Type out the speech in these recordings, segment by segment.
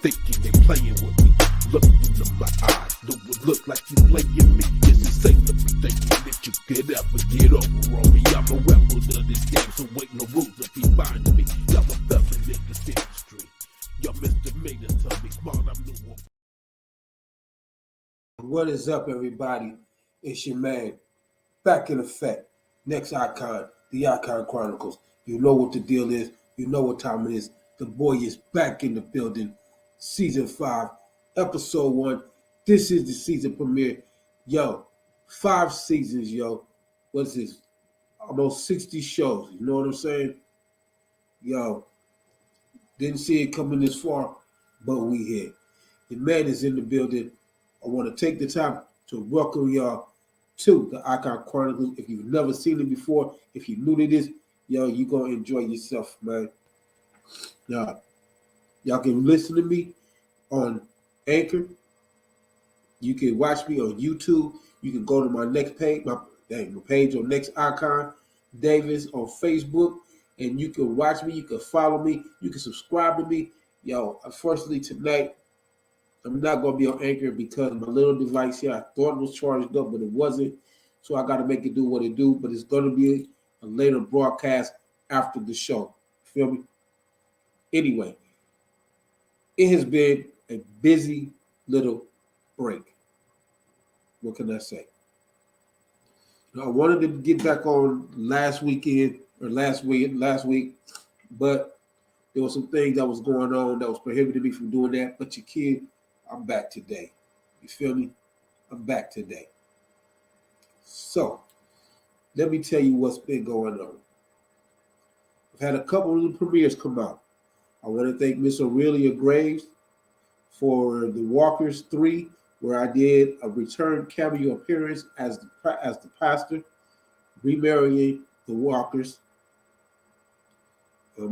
thinking they playing with me. Look into my eyes, do it look like you playing me? It's insane to be thinking that you could ever get over on me. I'm a rebel to this game, so ain't no rules if he finds me. I'm a felon in this industry. Y'all misdemeanors tell me smart, I'm new. What is up, everybody? It's your man, back in effect. Next icon, the Icon Chronicles. You know what the deal is. You know what time it is. The boy is back in the building. Season 5, Episode 1. This is the season premiere. Yo, 5 seasons, yo. What's this? Almost 60 shows. You know what I'm saying? Yo, didn't see it coming this far, but we here. The man is in the building. I want to take the time to welcome y'all to the Icon Chronicles. If you've never seen it before, if you're new to this, yo, you're going to enjoy yourself, man. Y'all can listen to me on Anchor. You can watch me on YouTube. You can go to my next page, my page on Next Icon Davis on Facebook, and you can watch me. You can follow me. You can subscribe to me. Yo, unfortunately tonight, I'm not going to be on Anchor because my little device here, I thought it was charged up, but it wasn't. So I got to make it do what it do. But it's going to be a later broadcast after the show. Feel me? Anyway, it has been a busy little break. What can I say? I wanted to get back on last week, but there was some things that was going on that was prohibiting me from doing that. But your kid, I'm back today. You feel me? I'm back today. So, let me tell you what's been going on. I've had a couple of the premieres come out. I want to thank Miss Aurelia Graves for The Walkers 3, where I did a return cameo appearance as the pastor, remarrying the Walkers.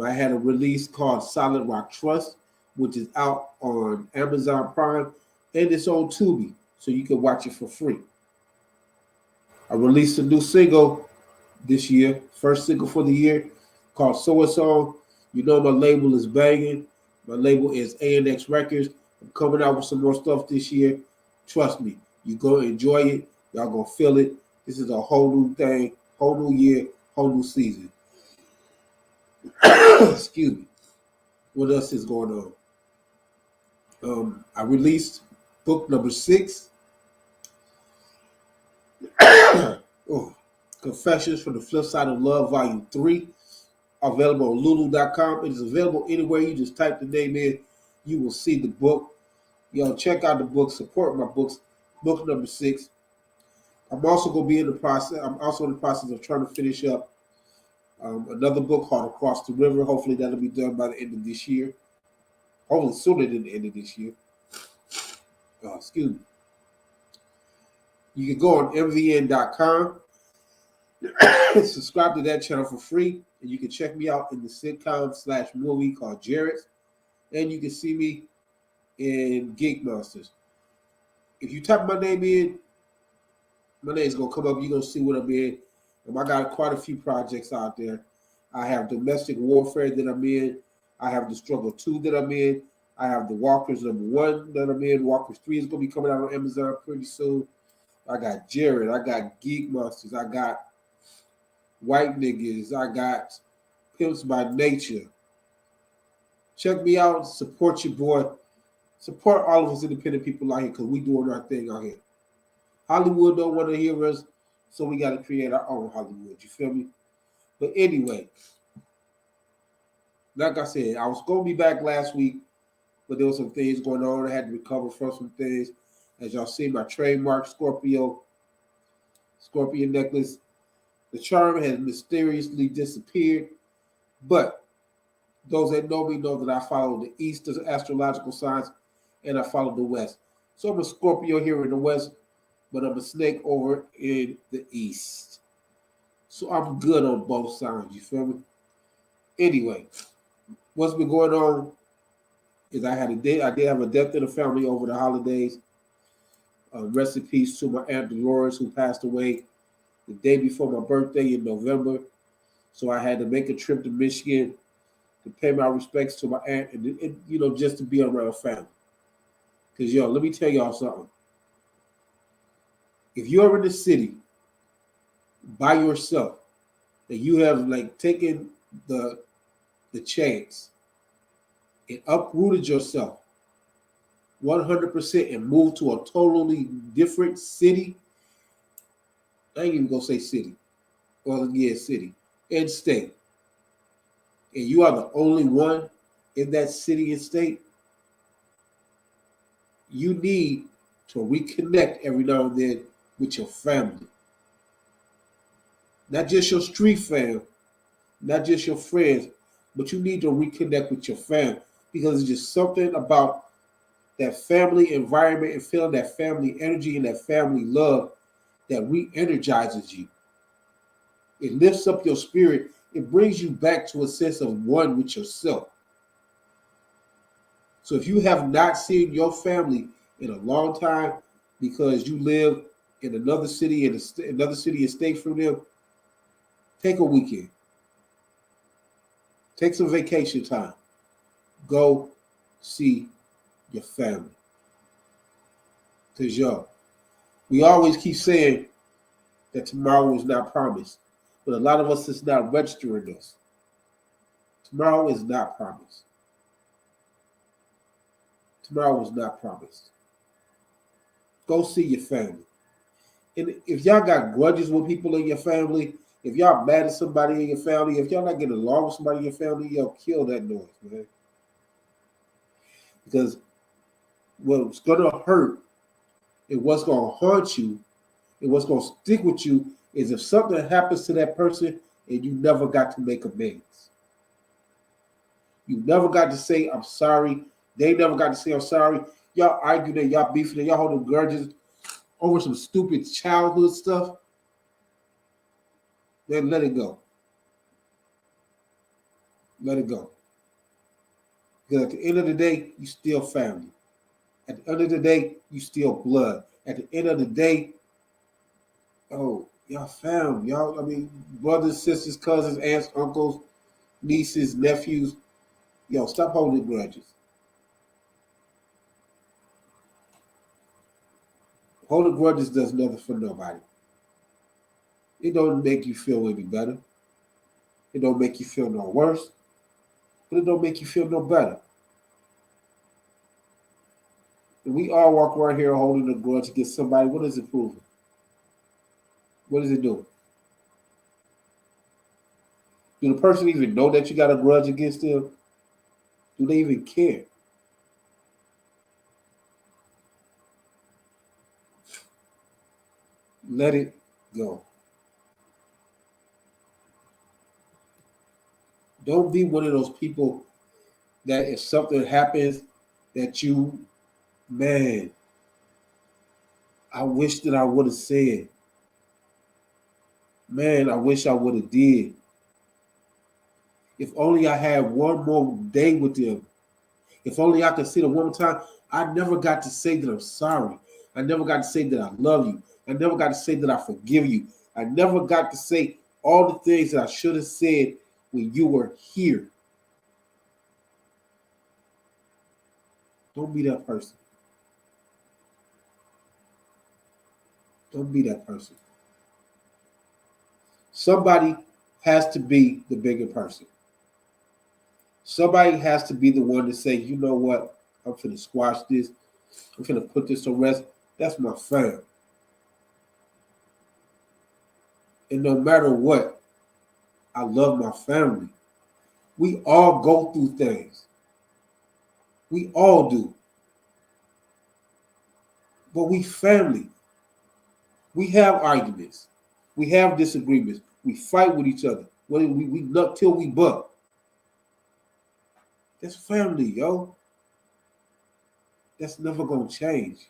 I had a release called Solid Rock Trust, which is out on Amazon Prime, and it's on Tubi, so you can watch it for free. I released a new single this year, first single for the year, called So and So. You know my label is banging. My label is A&X Records. I'm coming out with some more stuff this year. Trust me, you're going to enjoy it. Y'all going to feel it. This is a whole new thing, whole new year, whole new season. Excuse me. What else is going on? I released book number 6. Confessions from the Flip Side of Love, Volume 3. Available on Lulu.com. It is available anywhere. You just type the name in. You will see the book. Yo, check out the book. Support my books. Book number 6. I'm also going to be in the process. I'm also in the process of trying to finish up another book called Across the River. Hopefully that'll be done by the end of this year. Hopefully sooner than the end of this year. Excuse me. You can go on mvn.com. Subscribe to that channel for free, and you can check me out in the sitcom/movie called Jarrett's, and you can see me in Geek Monsters. If you type my name in, my name's gonna come up. You're gonna see what I'm in. I got quite a few projects out there. I have Domestic Warfare that I'm in. I have The Struggle 2 that I'm in. I have The Walkers number 1 that I'm in. Walkers 3 is gonna be coming out on Amazon pretty soon. I got Jarrett. I got Geek Monsters. I got White Niggas. I got Pimps by Nature. Check me out. Support your boy. Support all of us independent people out here because we doing our thing out here. Hollywood don't want to hear us, so we got to create our own Hollywood. You feel me? But anyway, like I said, I was going to be back last week, but there were some things going on. I had to recover from some things. As y'all see, my trademark Scorpion necklace. The charm has mysteriously disappeared, but those that know me know that I follow the East as astrological signs, and I follow the West. So I'm a Scorpio here in the West, but I'm a snake over in the East. So I'm good on both sides, you feel me? Anyway, what's been going on is I did have a death in the family over the holidays. Rest in peace to my Aunt Dolores, who passed away the day before my birthday in November. So I had to make a trip to Michigan to pay my respects to my aunt, and just to be around family. Because let me tell y'all something. If you're in the city by yourself and you have like taken the chance and uprooted yourself 100% and moved to a totally different city, I ain't even gonna say city, city and state, and you are the only one in that city and state, you need to reconnect every now and then with your family. Not just your street fam, not just your friends, but you need to reconnect with your family because it's just something about that family environment and feeling that family energy and that family love that re-energizes you. It lifts up your spirit. It brings you back to a sense of one with yourself. So if you have not seen your family in a long time because you live in another city another city and state from them, take a weekend. Take some vacation time. Go see your family. Because we always keep saying that tomorrow is not promised. But a lot of us is not registering us. Tomorrow is not promised. Tomorrow is not promised. Go see your family. And if y'all got grudges with people in your family, if y'all mad at somebody in your family, if y'all not getting along with somebody in your family, kill that noise, man. Because what's going to hurt and what's going to haunt you and what's going to stick with you is if something happens to that person and you never got to make amends. You never got to say, I'm sorry. They never got to say, I'm sorry. Y'all arguing and y'all beefing and y'all holding grudges over some stupid childhood stuff. Then let it go. Let it go. Because at the end of the day, you still family. At the end of the day, you still blood. At the end of the day, y'all family. Brothers, sisters, cousins, aunts, uncles, nieces, nephews. Stop holding grudges. Holding grudges does nothing for nobody. It don't make you feel any better. It don't make you feel no worse. But it don't make you feel no better. And we all walk around here holding a grudge against somebody. What is it proving? What is it doing? Do the person even know that you got a grudge against them? Do they even care? Let it go. Don't be one of those people that if something happens that man, I wish that I would have said. Man, I wish I would have did. If only I had one more day with them. If only I could see them one more time. I never got to say that I'm sorry. I never got to say that I love you. I never got to say that I forgive you. I never got to say all the things that I should have said when you were here. Don't be that person. Don't be that person. Somebody has to be the bigger person. Somebody has to be the one to say, you know what? I'm finna squash this. I'm finna put this to rest. That's my fam. And no matter what, I love my family. We all go through things. We all do. But we family. We have arguments. We have disagreements. We fight with each other. We nut till we buck. That's family, yo. That's never going to change.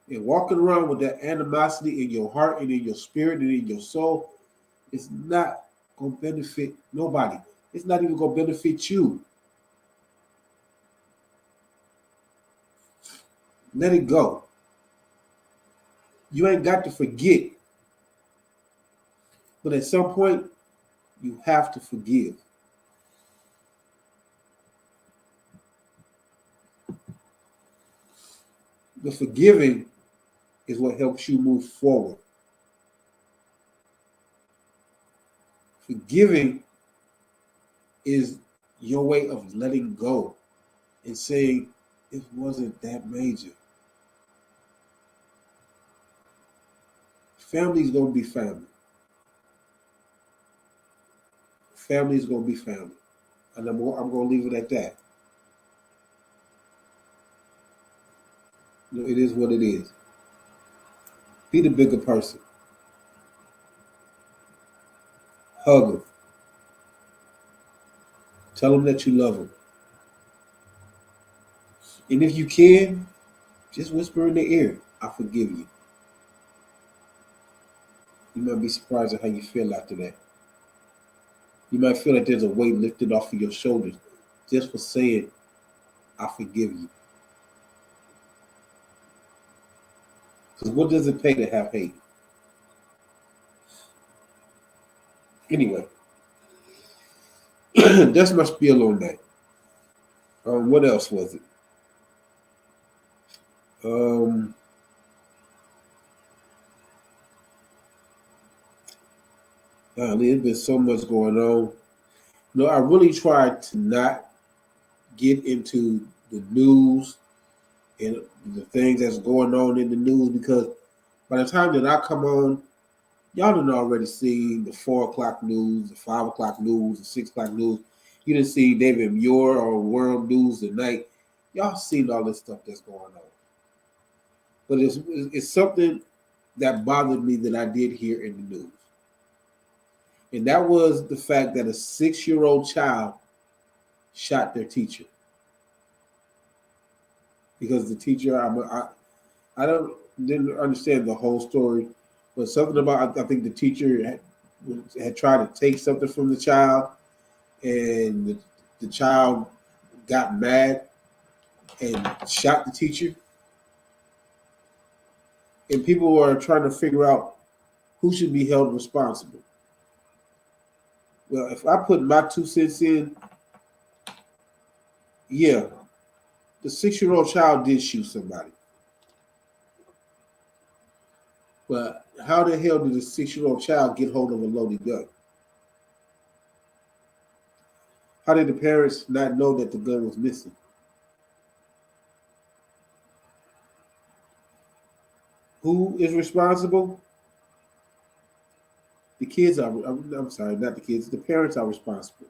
And walking around with that animosity in your heart and in your spirit and in your soul, it's not going to benefit nobody. It's not even going to benefit you. Let it go. You ain't got to forget. But at some point, You have to forgive. The forgiving is what helps you move forward. Forgiving is your way of letting go and saying it wasn't that major. Family's gonna be family. Family's gonna be family, and I'm gonna leave it at that. It is what it is. Be the bigger person. Hug them. Tell them that you love them. And if you can, just whisper in their ear, I forgive you. You might be surprised at how you feel after that. You might feel like there's a weight lifted off of your shoulders just for saying, I forgive you. Because what does it pay to have hate? Anyway, that's my spiel on that. What else was it? There's been so much going on. I really tried to not get into the news and the things that's going on in the news, because by the time that I come on, y'all done already seen the 4 o'clock news, the 5 o'clock news, the 6 o'clock news. You didn't see David Muir or World News Tonight. Y'all seen all this stuff that's going on. But it's something that bothered me that I did hear in the news. And that was the fact that a 6-year-old child shot their teacher. Because the teacher, I didn't understand the whole story, but something about, I think the teacher had tried to take something from the child, and the child got mad and shot the teacher. And people are trying to figure out who should be held responsible. Well, if I put my 2 cents in, yeah, the 6-year-old child did shoot somebody. But how the hell did a 6-year-old child get hold of a loaded gun? How did the parents not know that the gun was missing? Who is responsible? The kids are, I'm sorry, not the kids, the parents are responsible.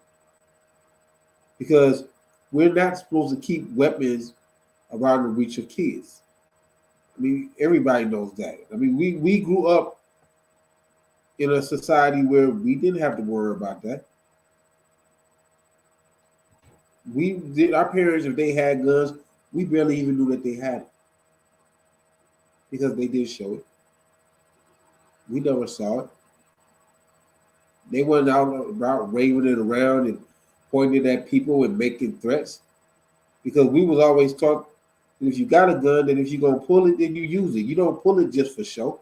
Because we're not supposed to keep weapons around the reach of kids. I mean, everybody knows that. I mean, we grew up in a society where we didn't have to worry about that. Our parents, if they had guns, we barely even knew that they had it, because they did show it. We never saw it. They went out about waving it around and pointing at people and making threats, because we was always taught that if you got a gun, then if you're gonna pull it, then you use it. You don't pull it just for show.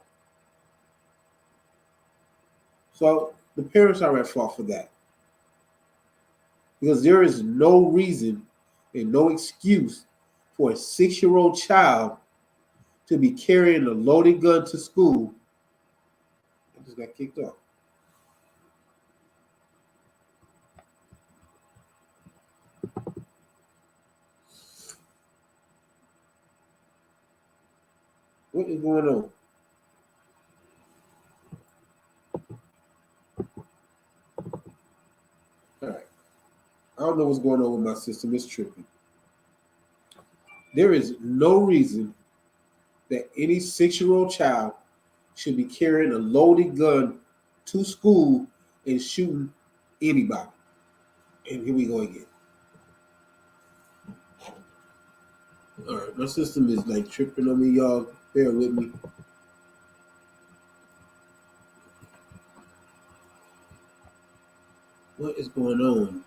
So the parents are at fault for that, because there is no reason and no excuse for a 6-year-old child to be carrying a loaded gun to school. I just got kicked off. What is going on? All right. I don't know what's going on with my system. It's tripping. There is no reason that any 6-year-old child should be carrying a loaded gun to school and shooting anybody. And here we go again. All right, my system is like tripping on me, y'all. Bear with me. What is going on?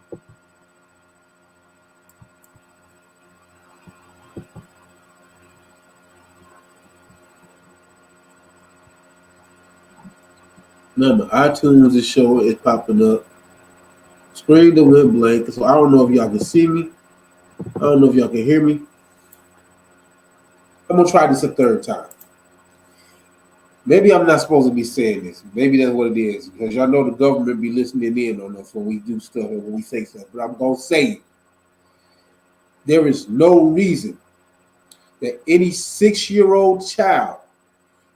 Remember, iTunes is showing, it's popping up. Screen that went blank. So I don't know if y'all can see me. I don't know if y'all can hear me. I'm gonna try this a third time. Maybe I'm not supposed to be saying this. Maybe that's what it is. Because y'all know the government be listening in on us when we do stuff and when we say stuff. But I'm gonna say it. There is no reason that any 6-year-old child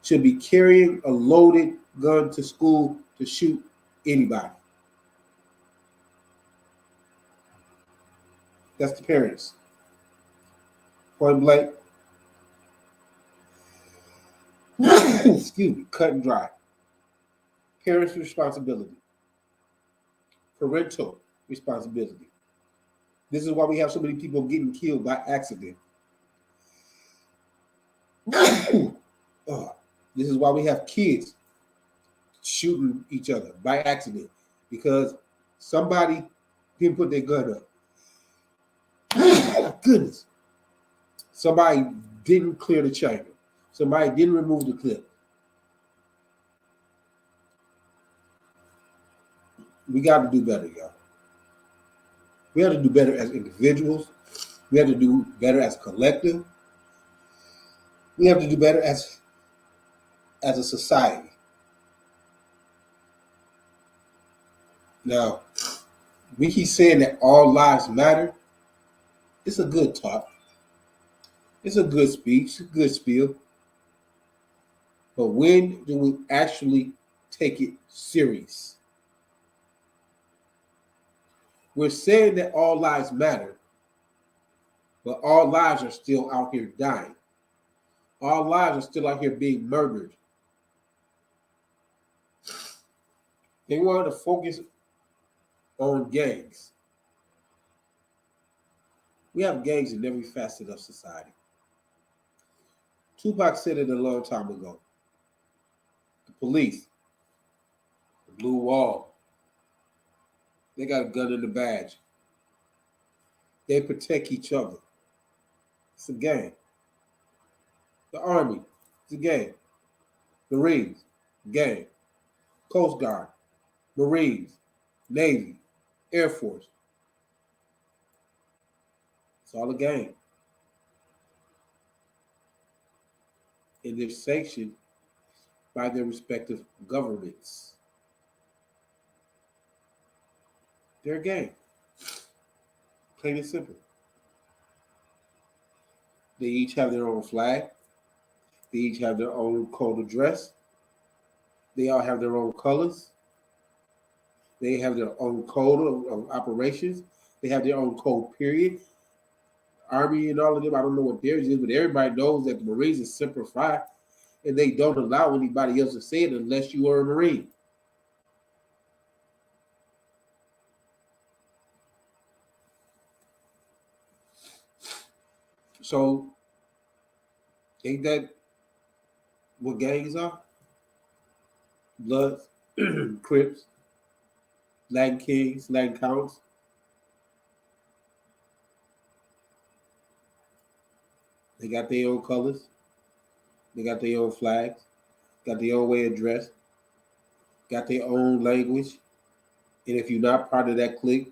should be carrying a loaded gun to school to shoot anybody. That's the parents. Point blank. Excuse me, cut and dry. Parents' responsibility. Parental responsibility. This is why we have so many people getting killed by accident. This is why we have kids shooting each other by accident because somebody didn't put their gun up. Goodness. Somebody didn't clear the chamber. Somebody didn't remove the clip. We got to do better, y'all. We have to do better as individuals. We have to do better as a collective. We have to do better as a society. Now, we keep saying that all lives matter. It's a good talk. It's a good speech, a good spiel. But when do we actually take it serious? We're saying that all lives matter, but all lives are still out here dying. All lives are still out here being murdered. They want to focus on gangs. We have gangs in every facet of society. Tupac said it a long time ago. The police, the blue wall, they got a gun in the badge. They protect each other. It's a gang. The Army, it's a gang. Marines, gang. Coast Guard, Marines, Navy, Air Force. It's all a gang. And they're sanctioned by their respective governments. They're a gang. Plain and simple. They each have their own flag. They each have their own code of dress. They all have their own colors. They have their own code of operations. They have their own code, period. Army and all of them, I don't know what theirs is, but everybody knows that the Marines is Semper Fi, and they don't allow anybody else to say it unless you are a Marine. So, ain't that what gangs are? Bloods, Crips, Latin Kings, Latin Counts. They got their own colors. They got their own flags. Got their own way of dress. Got their own language. And if you're not part of that clique,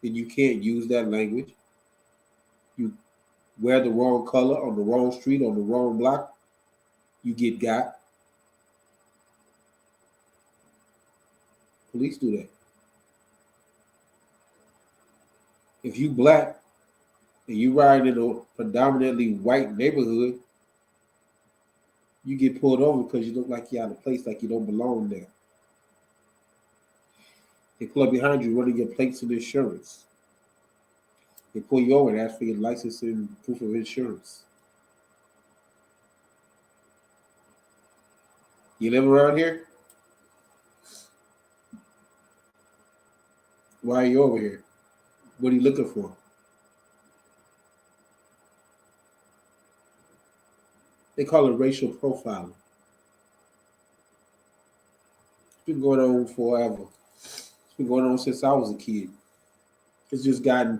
then you can't use that language. You wear the wrong color on the wrong street, on the wrong block, you get got. Police do that. If you black and you ride in a predominantly white neighborhood, you get pulled over because you look like you're out of place, like you don't belong there. They pull up behind you, running your plates and insurance. They pull you over and ask for your license and proof of insurance. You live around here? Why are you over here? What are you looking for? They call it racial profiling. It's been going on forever. It's been going on since I was a kid. It's just gotten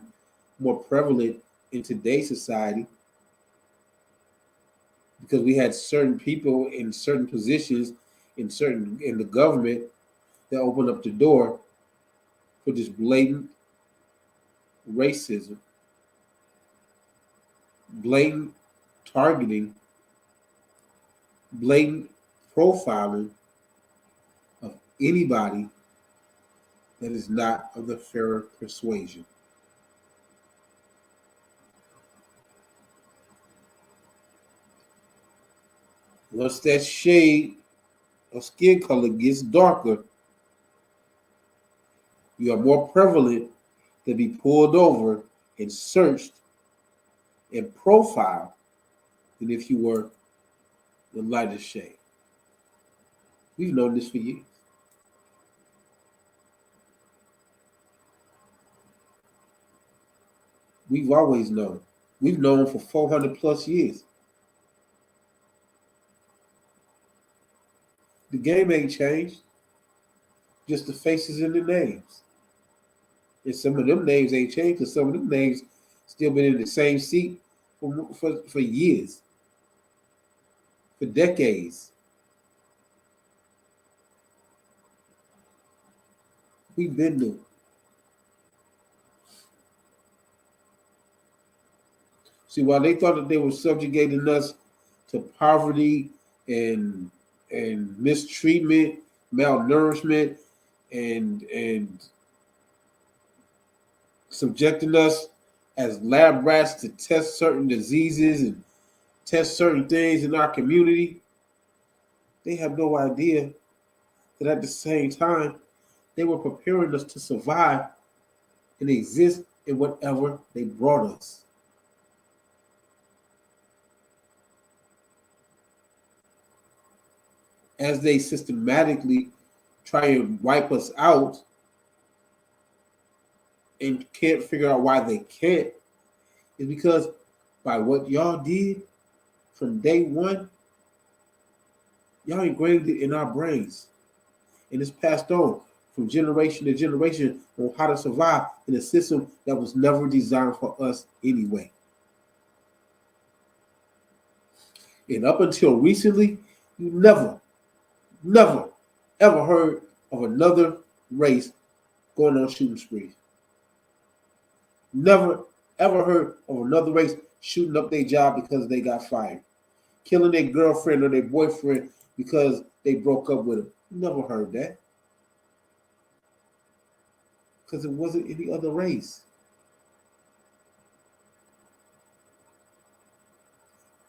more prevalent in today's society because we had certain people in certain positions in the government that opened up the door for for just blatant racism, blatant targeting, blatant profiling of anybody that is not of the fairer persuasion. Once that shade of skin color gets darker, you are more prevalent to be pulled over and searched and profiled than if you were the lighter shade. We've known this for years. We've always known. We've known for 400 plus years. The game ain't changed, just the faces and the names. And some of them names ain't changed because some of them names still been in the same seat for years, for decades. We've been new. See, while they thought that they were subjugating us to poverty and mistreatment, malnourishment, and subjecting us as lab rats to test certain diseases and test certain things in our community, they have no idea that at the same time, they were preparing us to survive and exist in whatever they brought us. As they systematically try and wipe us out and can't figure out why they can't, is because by what y'all did from day one, y'all ingrained it in our brains. And it's passed on from generation to generation on how to survive in a system that was never designed for us anyway. And up until recently, you never, ever heard of another race going on shooting sprees. Never, ever heard of another race shooting up their job because they got fired. Killing their girlfriend or their boyfriend because they broke up with them. Never heard that. Because it wasn't any other race.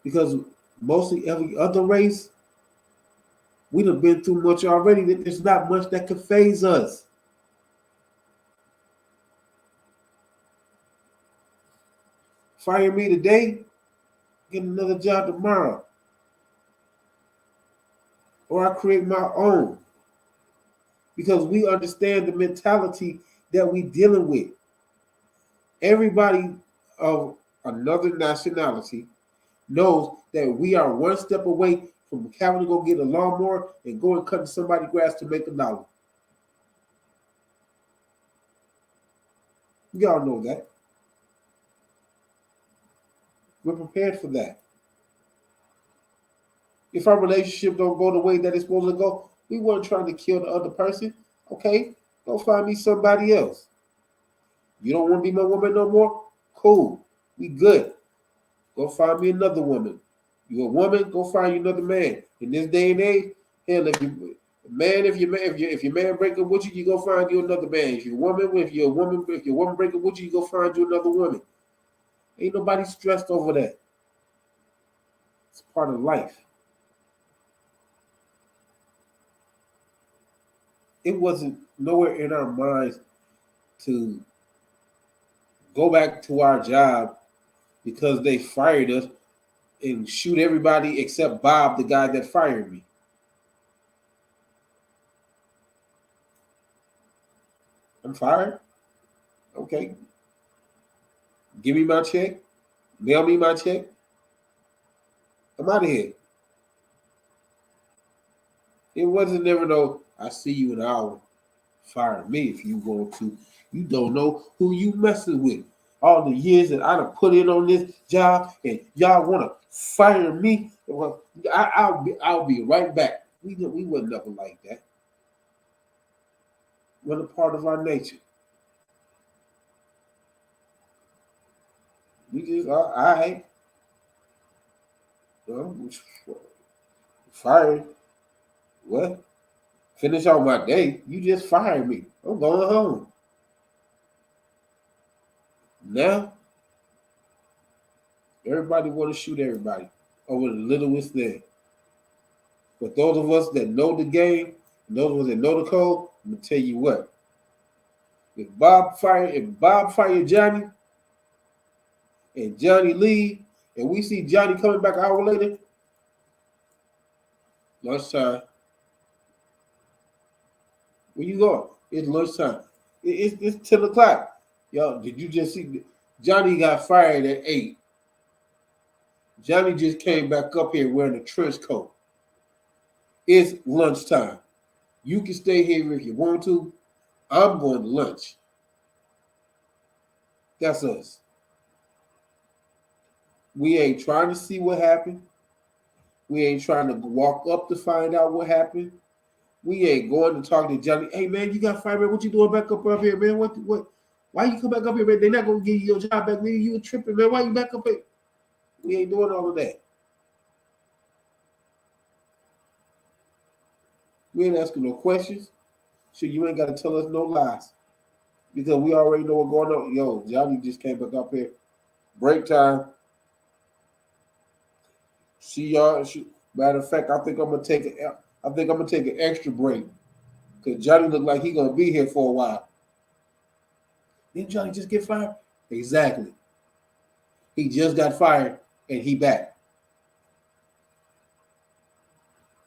Because mostly every other race, we'd have been through much already. That there's not much that could phase us. Fire me today, get another job tomorrow. Or I create my own. Because we understand the mentality that we're dealing with. Everybody of another nationality knows that we are one step away from having to go get a lawnmower and go and cut somebody's grass to make $1. Y'all know that. We're prepared for that. If our relationship don't go the way that it's supposed to go, we weren't trying to kill the other person. Okay, go find me somebody else. You don't want to be my woman no more? Cool. We good. Go find me another woman. You a woman? Go find you another man. In this day and age, hell, if your man break up with you, you go find you another man. If your woman break up with you, you go find you another woman. Ain't nobody stressed over that. It's part of life. It wasn't nowhere in our minds to go back to our job because they fired us and shoot everybody except Bob, the guy that fired me. I'm fired? Okay. Give me my check. Mail me my check. I'm out of here. It wasn't never no, I see you in an hour. Fire me if you want to. You don't know who you messing with. All the years that I done put in on this job and y'all want to fire me, well, I'll be right back. We wasn't nothing like that. Wasn't a part of our nature. just all right. Fired. What? Finish out my day. You just fired me. I'm going home. Now, everybody want to shoot everybody over the littlest thing. But those of us that know the game, those of us that know the code, I'm gonna tell you what. If Bob fired Johnny and Johnny leave, and we see Johnny coming back an hour later, lunchtime. Where you going? It's lunchtime. It's 10 o'clock. Yo, did you just see Johnny got fired at 8? Johnny just came back up here wearing a trench coat. It's lunchtime. You can stay here if you want to. I'm going to lunch. That's us. We ain't trying to see what happened. We ain't trying to walk up to find out what happened. We ain't going to talk to Johnny. Hey, man, you got fired, man. What you doing back up here, man? What? Why you come back up here, man? They're not going to give you your job back, man. You were tripping, man. Why you back up here? We ain't doing all of that. We ain't asking no questions. So you ain't got to tell us no lies. Because we already know what's going on. Yo, Johnny just came back up here. Break time. See y'all. Matter of fact, I think I'm gonna take an extra break. Because Johnny looked like he gonna be here for a while. Didn't Johnny just get fired? Exactly. He just got fired and he back.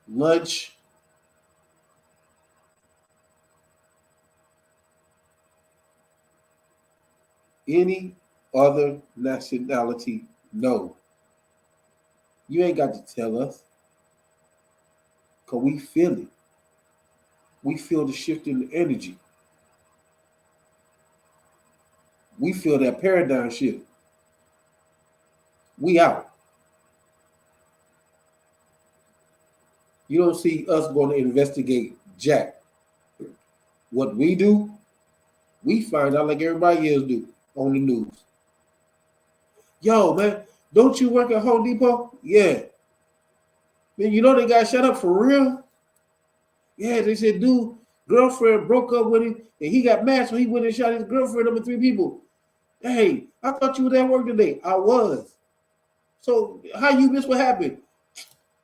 Lunch. Any other nationality, no. You ain't got to tell us. Because we feel it. We feel the shift in the energy. We feel that paradigm shift. We out. You don't see us going to investigate Jack. What we do, we find out like everybody else do on the news. Yo, man, don't you work at Home Depot? Yeah. Man, you know they got shut up for real? Yeah, they said dude, girlfriend broke up with him and he got mad, so he went and shot his girlfriend up with 3 people. Hey, I thought you were at work today. I was. So how you miss what happened?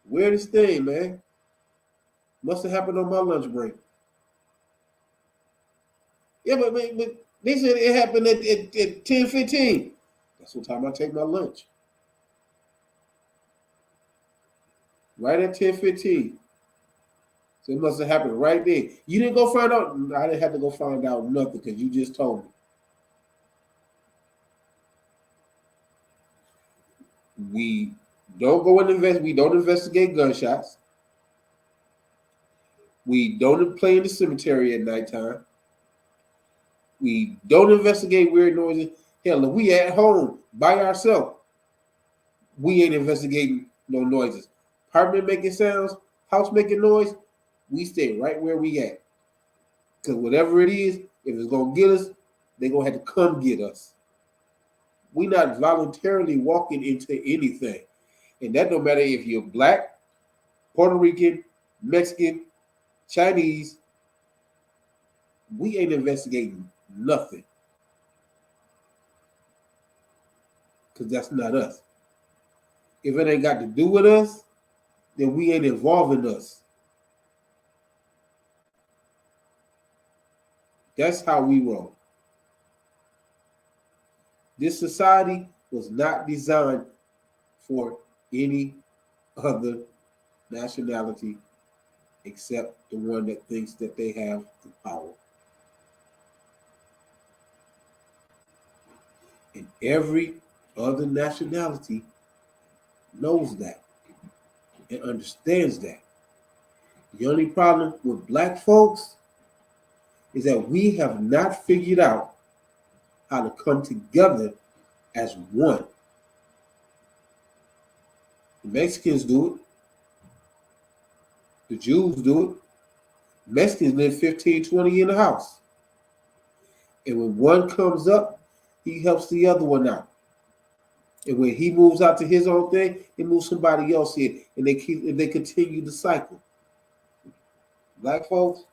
Weirdest thing, man. Must have happened on my lunch break. Yeah, but they said it happened at 10:15. That's what time I take my lunch. Right at 10:15. So it must have happened right there. You didn't go find out? I didn't have to go find out nothing because you just told me. We don't go and invest. We don't investigate gunshots. We don't play in the cemetery at nighttime. We don't investigate weird noises. Hell, if we at home by ourselves, we ain't investigating no noises. Apartment making sounds, house making noise, we stay right where we at. Because whatever it is, if it's going to get us, they're going to have to come get us. We not voluntarily walking into anything. And that no matter if you're black, Puerto Rican, Mexican, Chinese, we ain't investigating nothing. Because that's not us. If it ain't got to do with us, then we ain't involving us. That's how we roll. This society was not designed for any other nationality except the one that thinks that they have the power. And every other nationality knows that and understands that. The only problem with black folks is that we have not figured out how to come together as one. The Mexicans do it. The Jews do it. Mexicans live 15, 20 in the house. And when one comes up, he helps the other one out. And when he moves out to his own thing, he moves somebody else in, and they continue the cycle. Black folks,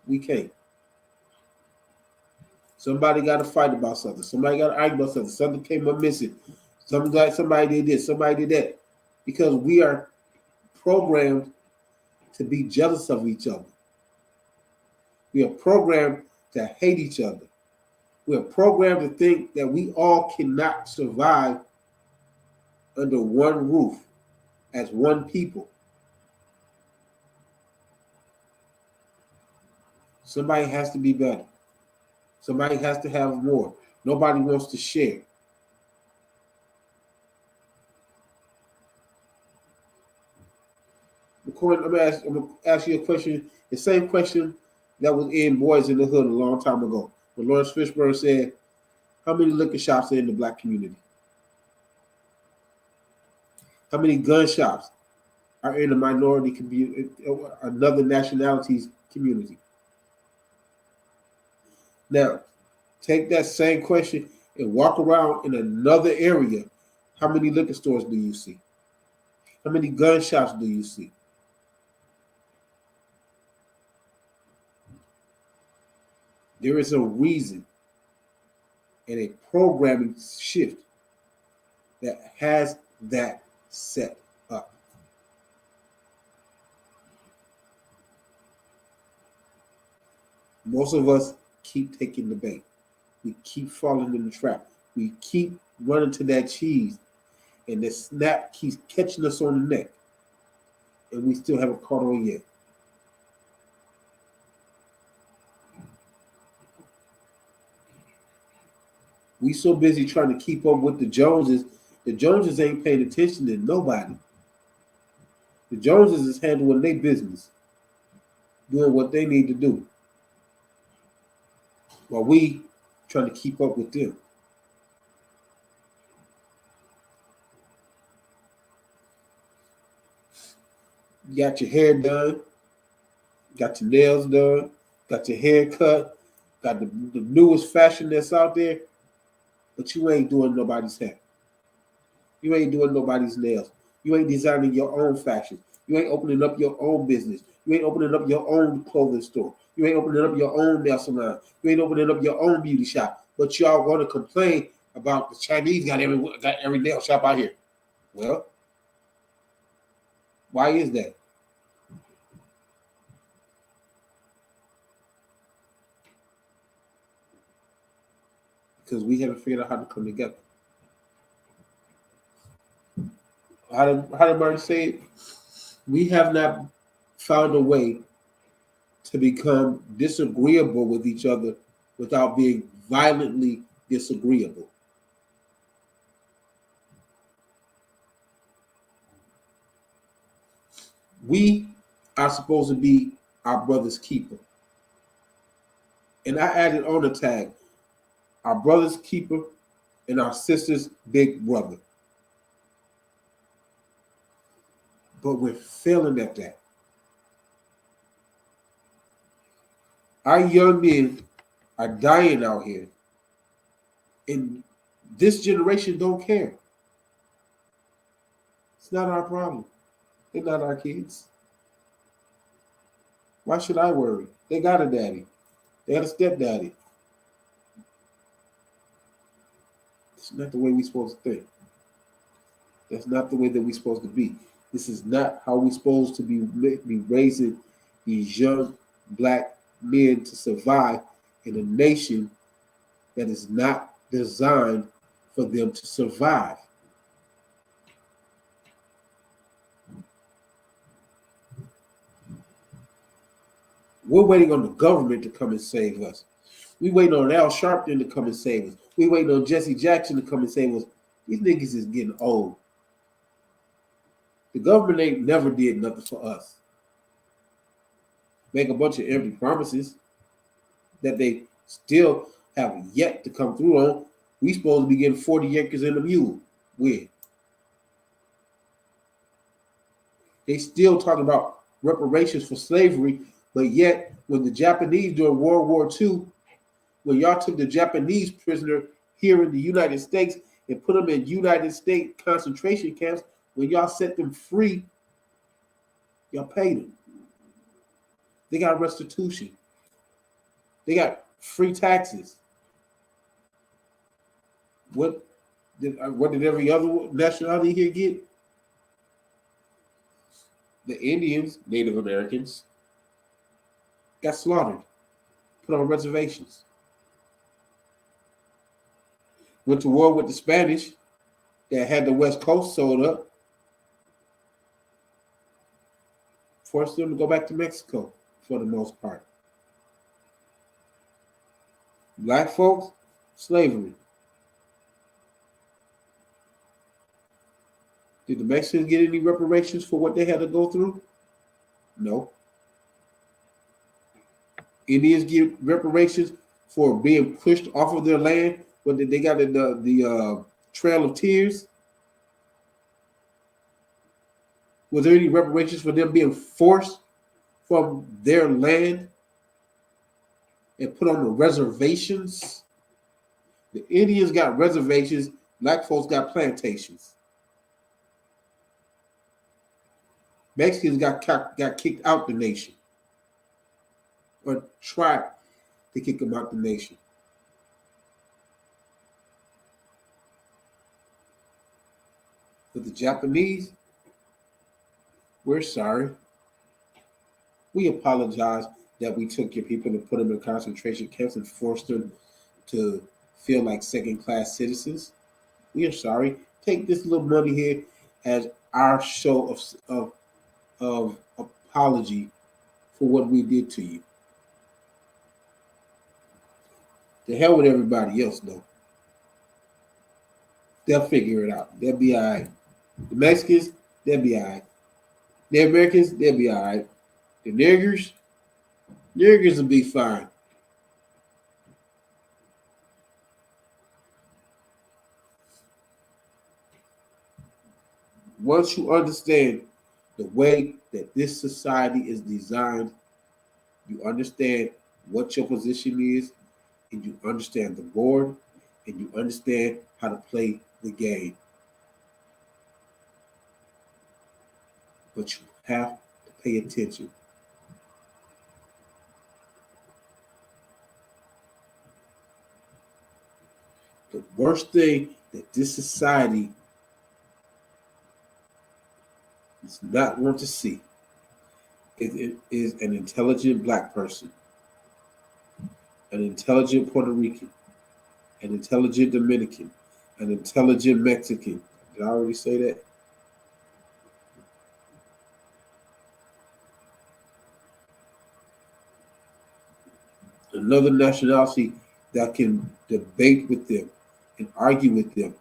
we can't. Somebody got to fight about something. Somebody got to argue about something. Something came up missing. Somebody did this. Somebody did that. Because we are programmed to be jealous of each other. We are programmed to hate each other. We are programmed to think that we all cannot survive under one roof as one people. Somebody has to be better. Somebody has to have more. Nobody wants to share. I'm gonna ask you a question, the same question that was in Boys in the Hood a long time ago, when Lawrence Fishburne said, how many liquor shops are in the black community? How many gun shops are in the minority community, another nationality's community? Now, take that same question and walk around in another area. How many liquor stores do you see? How many gun shops do you see? There is a reason and a programming shift that has that set up. Most of us keep taking the bait. We keep falling in the trap. We keep running to that cheese, and the snap keeps catching us on the neck, and we still haven't caught on yet. We so busy trying to keep up with the Joneses ain't paying attention to nobody. The Joneses is handling their business, doing what they need to do, while we trying to keep up with them. You got your hair done, got your nails done, got your hair cut, got the newest fashion that's out there, but you ain't doing nobody's hair. You ain't doing nobody's nails. You ain't designing your own fashion. You ain't opening up your own business. You ain't opening up your own clothing store. You ain't opening up your own nail salon. You ain't opening up your own beauty shop. But y'all want to complain about the Chinese got every nail shop out here. Well, why is that? Because we haven't figured out how to come together. How did Martin say it? We have not found a way to become disagreeable with each other without being violently disagreeable. We are supposed to be our brother's keeper. And I added on the tag, our brother's keeper and our sister's big brother. But we're failing at that. Our young men are dying out here. And this generation don't care. It's not our problem. They're not our kids. Why should I worry? They got a daddy. They got a stepdaddy. It's not the way we're supposed to think. That's not the way that we're supposed to be. This is not how we're supposed to be raising these young black men to survive in a nation that is not designed for them to survive. We're waiting on the government to come and save us. We waiting on Al Sharpton to come and save us. We waiting on Jesse Jackson to come and save us. These niggas is getting old. The government ain't never did nothing for us. Make a bunch of empty promises that they still have yet to come through on. We supposed to be getting 40 acres in a mule. Weird. They still talking about reparations for slavery, but yet when the Japanese during World War II, when y'all took the Japanese prisoner here in the United States and put them in United States concentration camps, when y'all set them free, y'all paid them. They got restitution. They got free taxes. What did every other nationality here get? The Indians, Native Americans, got slaughtered, put on reservations. Went to war with the Spanish that had the West Coast sold up, forced them to go back to Mexico for the most part. Black folks, slavery. Did the Mexicans get any reparations for what they had to go through? No. Indians get reparations for being pushed off of their land, but they got the Trail of Tears. Was there any reparations for them being forced from their land and put on the reservations? The Indians got reservations. Black folks got plantations. Mexicans got kicked out the nation, or tried to kick them out the nation. But the Japanese, we're sorry. We apologize that we took your people and put them in concentration camps and forced them to feel like second-class citizens. We are sorry. Take this little money here as our show of apology for what we did to you. The hell with everybody else, though. They'll figure it out. They'll be all right. The Mexicans, they'll be all right. The Americans, they'll be all right. The niggers will be fine. Once you understand the way that this society is designed, you understand what your position is, and you understand the board, and you understand how to play the game. But you have to pay attention. The worst thing that this society does not want to see is an intelligent black person, an intelligent Puerto Rican, an intelligent Dominican, an intelligent Mexican. Did I already say that? Another nationality that can debate with them and argue with them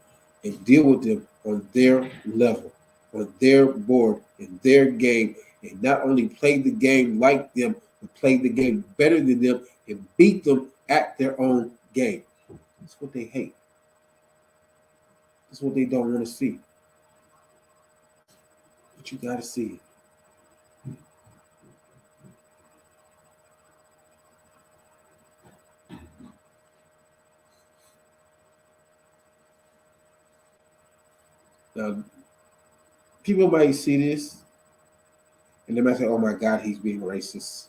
and deal with them on their level, on their board, in their game, and not only play the game like them, but play the game better than them and beat them at their own game. That's what they hate. That's what they don't want to see. But you got to see it. Now, people might see this and they might say, oh my God, he's being racist.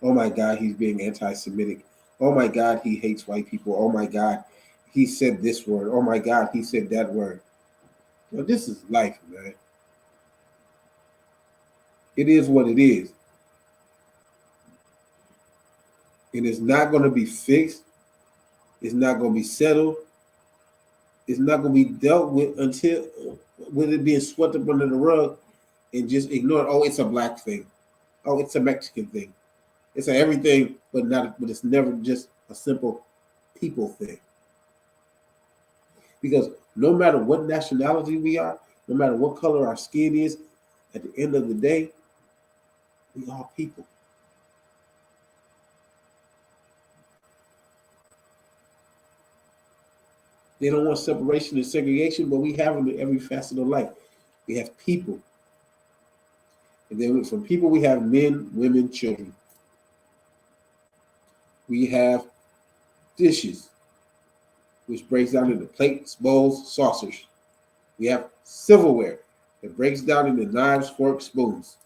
Oh my God, he's being anti-Semitic. Oh my God, he hates white people. Oh my God, he said this word. Oh my God, he said that word. Now, this is life, man. It is what it is. It is not going to be fixed. It's not going to be settled. It's not going to be dealt with until with it being swept up under the rug and just ignored. Oh, it's a black thing. Oh, it's a Mexican thing. It's a everything, but it's never just a simple people thing. Because no matter what nationality we are, no matter what color our skin is, at the end of the day, we are people. They don't want separation and segregation, but we have them in every facet of life. We have people. And then from people, we have men, women, children. We have dishes. which breaks down into plates, bowls, saucers. We have silverware that breaks down into knives, forks, spoons.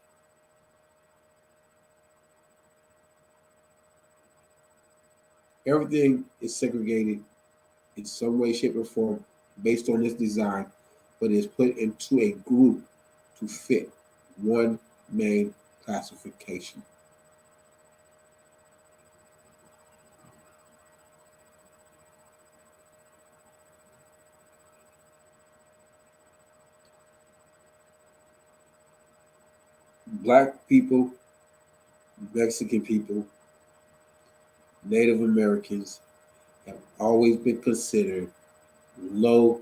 Everything is segregated in some way, shape, or form based on this design, but is put into a group to fit one main classification. Black people, Mexican people, Native Americans have always been considered low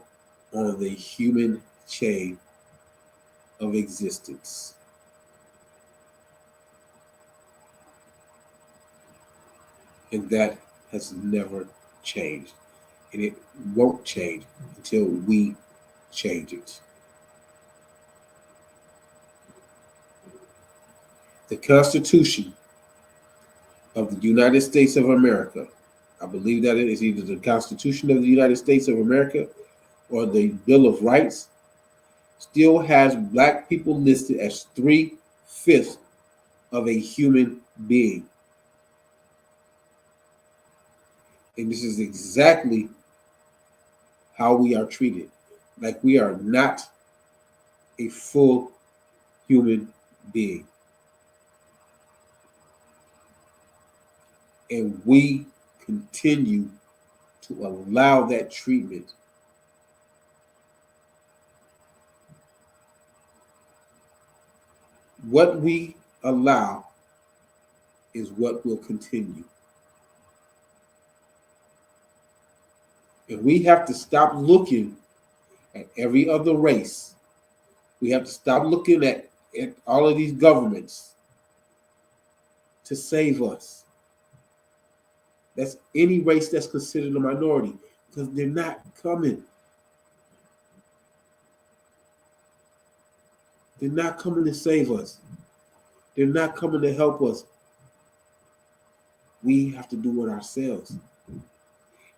on the human chain of existence. And that has never changed. And it won't change until we change it. The Constitution of the United States of America, I believe that it is either the Constitution of the United States of America or the Bill of Rights, still has black people listed as 3/5 of a human being. And this is exactly how we are treated. Like we are not a full human being. And we continue to allow that treatment. What we allow is what will continue. And we have to stop looking at every other race. We have to stop looking at all of these governments to save us. That's any race that's considered a minority, because they're not coming. They're not coming to save us. They're not coming to help us. We have to do it ourselves.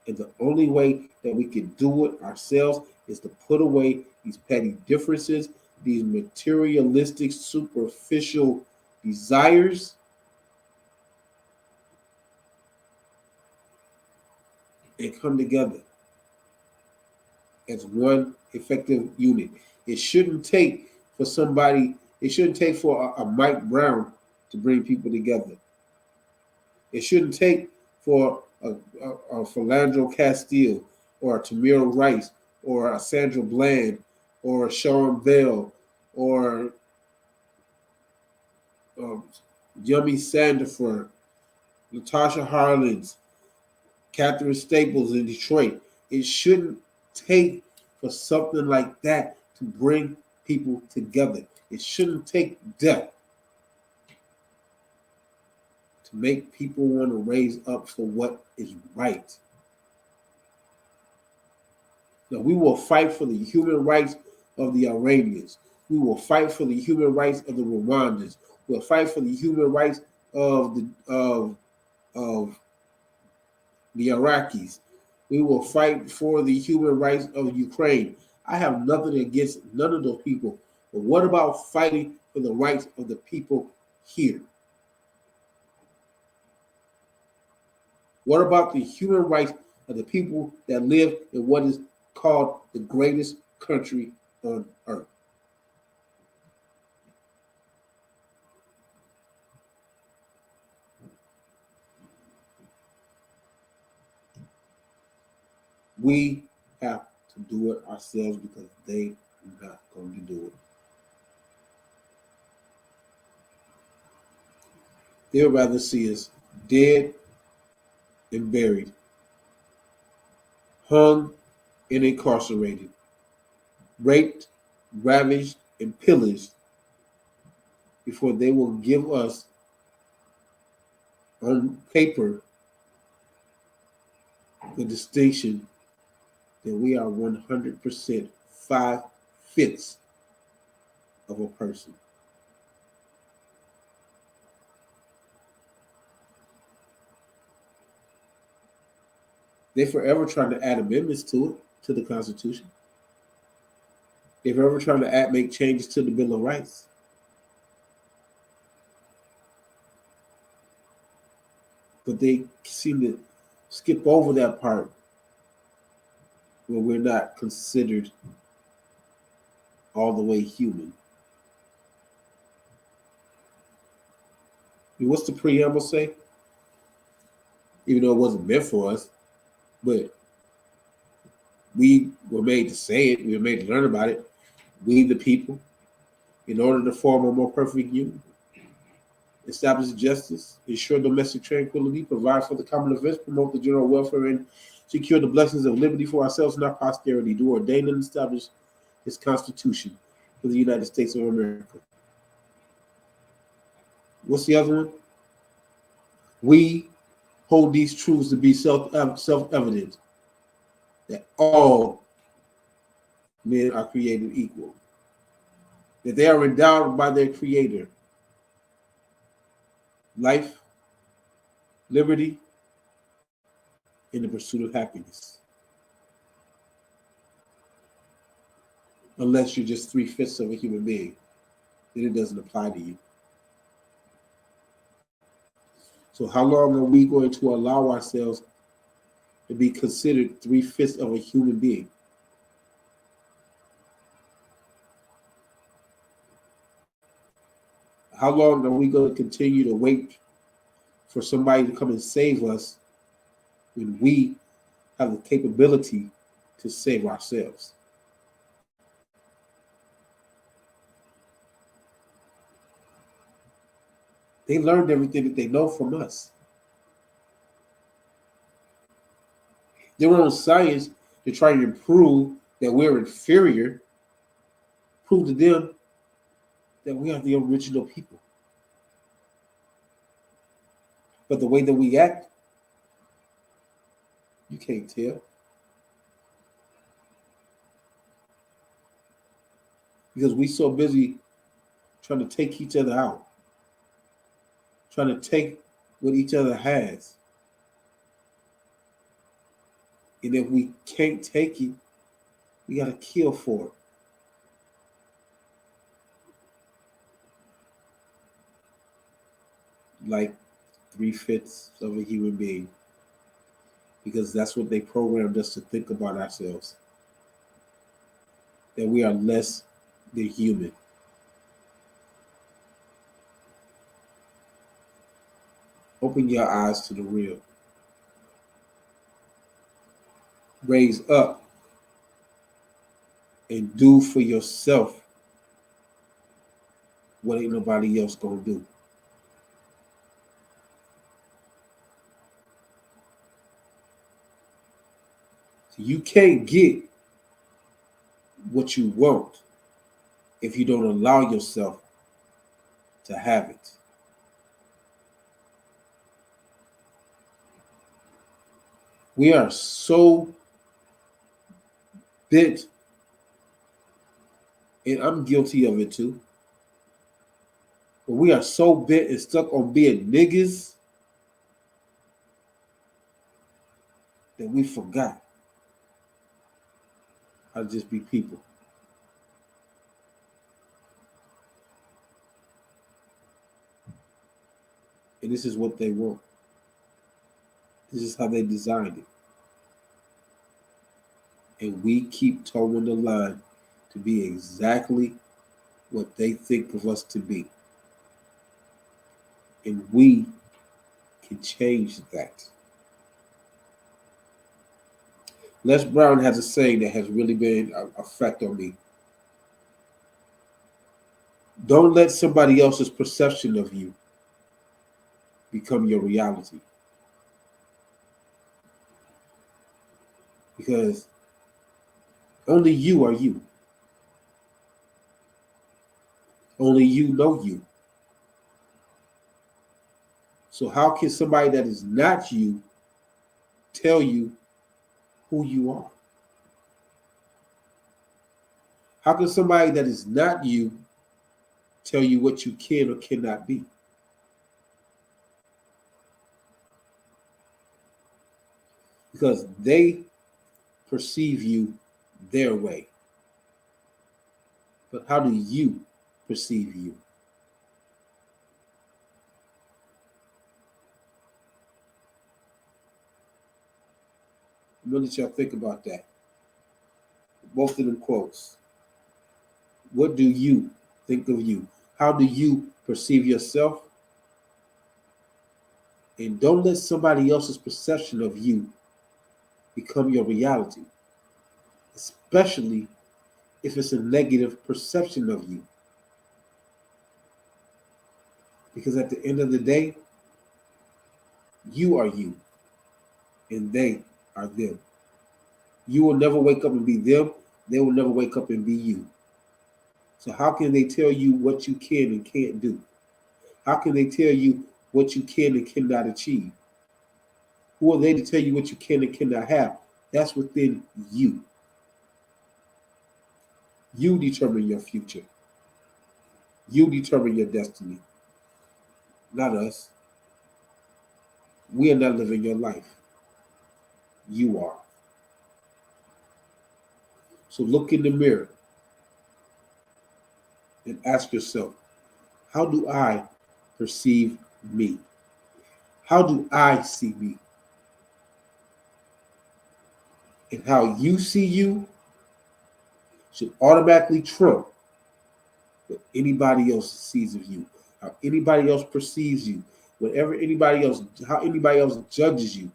And the only way that we can do it ourselves is to put away these petty differences, these materialistic, superficial desires, and come together as one effective unit. It shouldn't take for somebody, it shouldn't take for a Mike Brown to bring people together. It shouldn't take for a Philandro Castile or a Tamira Rice or a Sandra Bland or a Sharon Bell or Yummy Sandiford, Natasha Harlins, Catherine Staples in Detroit. It shouldn't take for something like that to bring people together. It shouldn't take death to make people want to raise up for what is right. Now, we will fight for the human rights of the Iranians. We will fight for the human rights of the Rwandans. We'll fight for the human rights of the Iraqis. We will fight for the human rights of Ukraine. I have nothing against none of those people. But what about fighting for the rights of the people here? What about the human rights of the people that live in what is called the greatest country on earth? We have to do it ourselves because they are not going to do it. They would rather see us dead and buried, hung and incarcerated, raped, ravaged, and pillaged before they will give us on paper the distinction that we are 100% 5/5 of a person. They're forever trying to add amendments to it, to the Constitution. They're forever trying to make changes to the Bill of Rights. But they seem to skip over that part where we're not considered all the way human. I mean, what's the preamble say? Even though it wasn't meant for us, but we were made to say it. We were made to learn about it. We, the people, in order to form a more perfect union, establish justice, ensure domestic tranquility, provide for the common defense, promote the general welfare, and secure the blessings of liberty for ourselves and our posterity, do ordain and establish this Constitution for the United States of America. What's the other one? We hold these truths to be self-evident, that all men are created equal, that they are endowed by their Creator life, liberty, and the pursuit of happiness. Unless you're just 3/5 of a human being, then it doesn't apply to you. So how long are we going to allow ourselves to be considered 3/5 of a human being? How long are we going to continue to wait for somebody to come and save us when we have the capability to save ourselves? They learned everything that they know from us. They were on science to try and prove that we're inferior, prove to them that we are the original people. But the way that we act, you can't tell. Because we're so busy trying to take each other out, trying to take what each other has. And if we can't take it, we got to kill for it. Like 3/5 of a human being. Because that's what they programmed us to think about ourselves. That we are less than human. Open your eyes to the real. Raise up and do for yourself what ain't nobody else gonna do. You can't get what you want if you don't allow yourself to have it. We are so bent, and I'm guilty of it too, but we are so bent and stuck on being niggas that we forgot how to just be people. And this is what they want. This is how they designed it. And we keep towing the line to be exactly what they think of us to be. And we can change that. Les Brown has a saying that has really been an effect on me. Don't let somebody else's perception of you become your reality. Because only you are you. Only you know you. So how can somebody that is not you tell you who you are? How can somebody that is not you tell you what you can or cannot be? because they perceive you their way. But how do you perceive you? I'm going to let y'all think about that. Both of them quotes. What do you think of you? How do you perceive yourself? And don't let somebody else's perception of you become your reality, especially if it's a negative perception of you. Because at the end of the day, you are you, and they are them. You will never wake up and be them. They will never wake up and be you. So how can they tell you what you can and can't do? How can they tell you what you can and cannot achieve? Who are they to tell you what you can and cannot have? That's within you. You determine your future. You determine your destiny. Not us. We are not living your life. You are. So look in the mirror and ask yourself, how do I perceive me? How do I see me? And how you see you should automatically trump what anybody else sees of you, how anybody else perceives you, whatever anybody else, how anybody else judges you,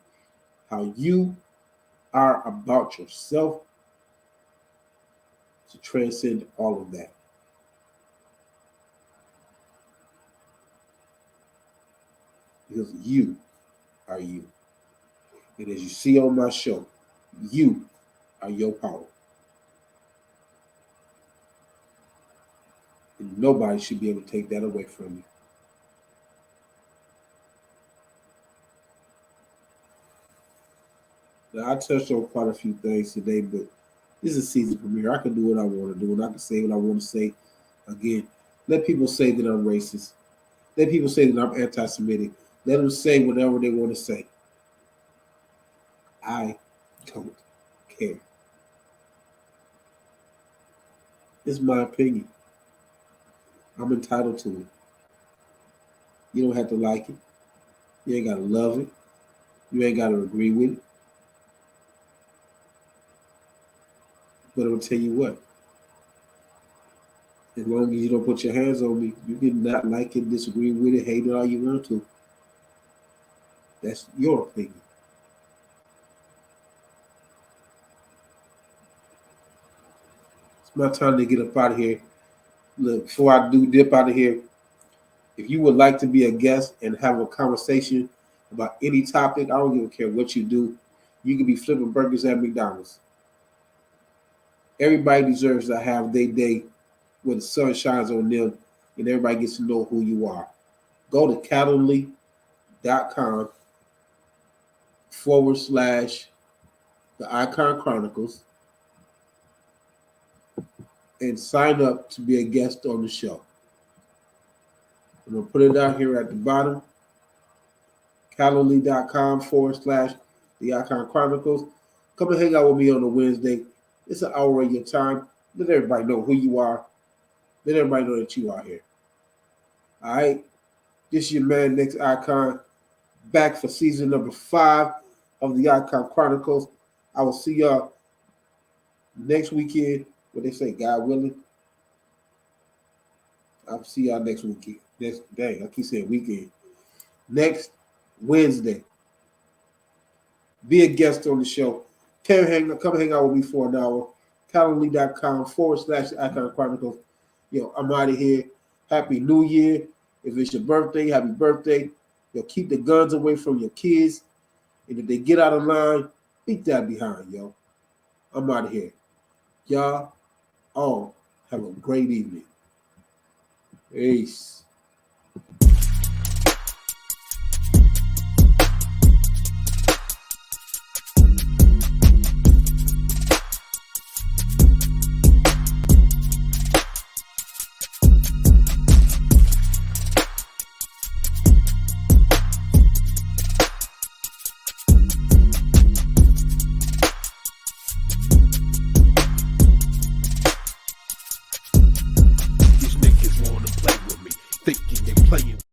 how you are about yourself to transcend all of that. Because you are you. And as you see on my show, you are your power. And nobody should be able to take that away from you. Now, I touched on quite a few things today, but this is a season premiere. I can do what I want to do, and I can say what I want to say. Again, let people say that I'm racist. Let people say that I'm anti-Semitic. Let them say whatever they want to say. I don't care. It's my opinion. I'm entitled to it. You don't have to like it. You ain't got to love it. You ain't got to agree with it. But I'm going to tell you what. As long as you don't put your hands on me, you can not like it, disagree with it, hate it all you want to. That's your opinion. It's my time to get up out of here. Look, before I do dip out of here, if you would like to be a guest and have a conversation about any topic, I don't even care what you do. You can be flipping burgers at McDonald's. Everybody deserves to have their day where the sun shines on them and everybody gets to know who you are. Go to Calendly.com/the ICON Chronicles and sign up to be a guest on the show. I'm going to put it down here at the bottom. Calendly.com/the ICON Chronicles. Come and hang out with me on a Wednesday. It's an hour of your time. Let everybody know who you are. Let everybody know that you are here. All right. This is your man, Next Icon, back for season number 5 of the ICON Chronicles. I will see y'all next weekend. What they say, God willing. I'll see y'all next weekend. I keep saying weekend. Next Wednesday. Be a guest on the show. Come hang out with me for an hour. Calendly.com/ICON Chronicles. Yo, I'm out of here. Happy New Year. If it's your birthday, happy birthday. Yo, keep the guns away from your kids. And if they get out of line, beat that behind, yo. I'm out of here. Y'all all have a great evening. Peace. thinking they playing